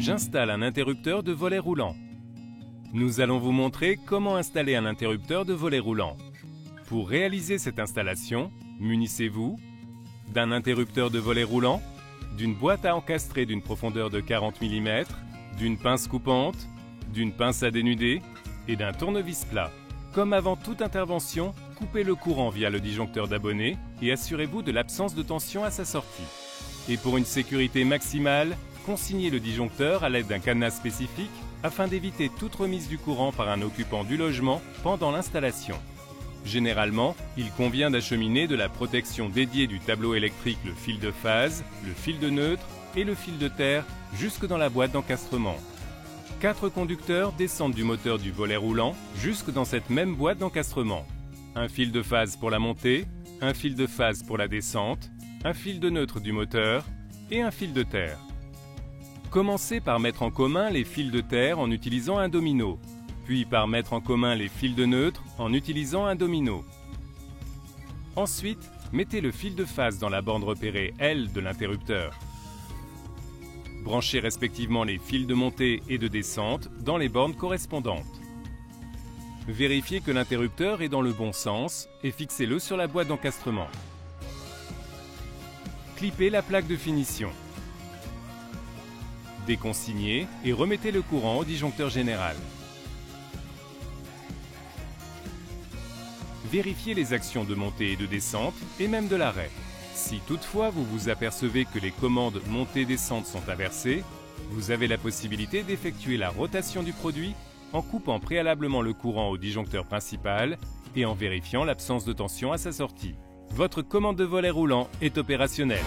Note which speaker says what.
Speaker 1: J'installe un interrupteur de volet roulant. Nous allons vous montrer comment installer un interrupteur de volet roulant. Pour réaliser cette installation, munissez-vous d'un interrupteur de volet roulant, d'une boîte à encastrer d'une profondeur de 40 mm, d'une pince coupante, d'une pince à dénuder et d'un tournevis plat. Comme avant toute intervention, coupez le courant via le disjoncteur d'abonné et assurez-vous de l'absence de tension à sa sortie. Et pour une sécurité maximale, consignez le disjoncteur à l'aide d'un cadenas spécifique afin d'éviter toute remise du courant par un occupant du logement pendant l'installation. Généralement, il convient d'acheminer de la protection dédiée du tableau électrique le fil de phase, le fil de neutre et le fil de terre jusque dans la boîte d'encastrement. 4 conducteurs descendent du moteur du volet roulant jusque dans cette même boîte d'encastrement. Un fil de phase pour la montée, un fil de phase pour la descente, un fil de neutre du moteur et un fil de terre. Commencez par mettre en commun les fils de terre en utilisant un domino, puis par mettre en commun les fils de neutre en utilisant un domino. Ensuite, mettez le fil de phase dans la borne repérée L de l'interrupteur. Branchez respectivement les fils de montée et de descente dans les bornes correspondantes. Vérifiez que l'interrupteur est dans le bon sens et fixez-le sur la boîte d'encastrement. Clippez la plaque de finition. Déconsignez et remettez le courant au disjoncteur général. Vérifiez les actions de montée et de descente et même de l'arrêt. Si toutefois vous vous apercevez que les commandes montée-descente sont inversées, vous avez la possibilité d'effectuer la rotation du produit en coupant préalablement le courant au disjoncteur principal et en vérifiant l'absence de tension à sa sortie. Votre commande de volet roulant est opérationnelle.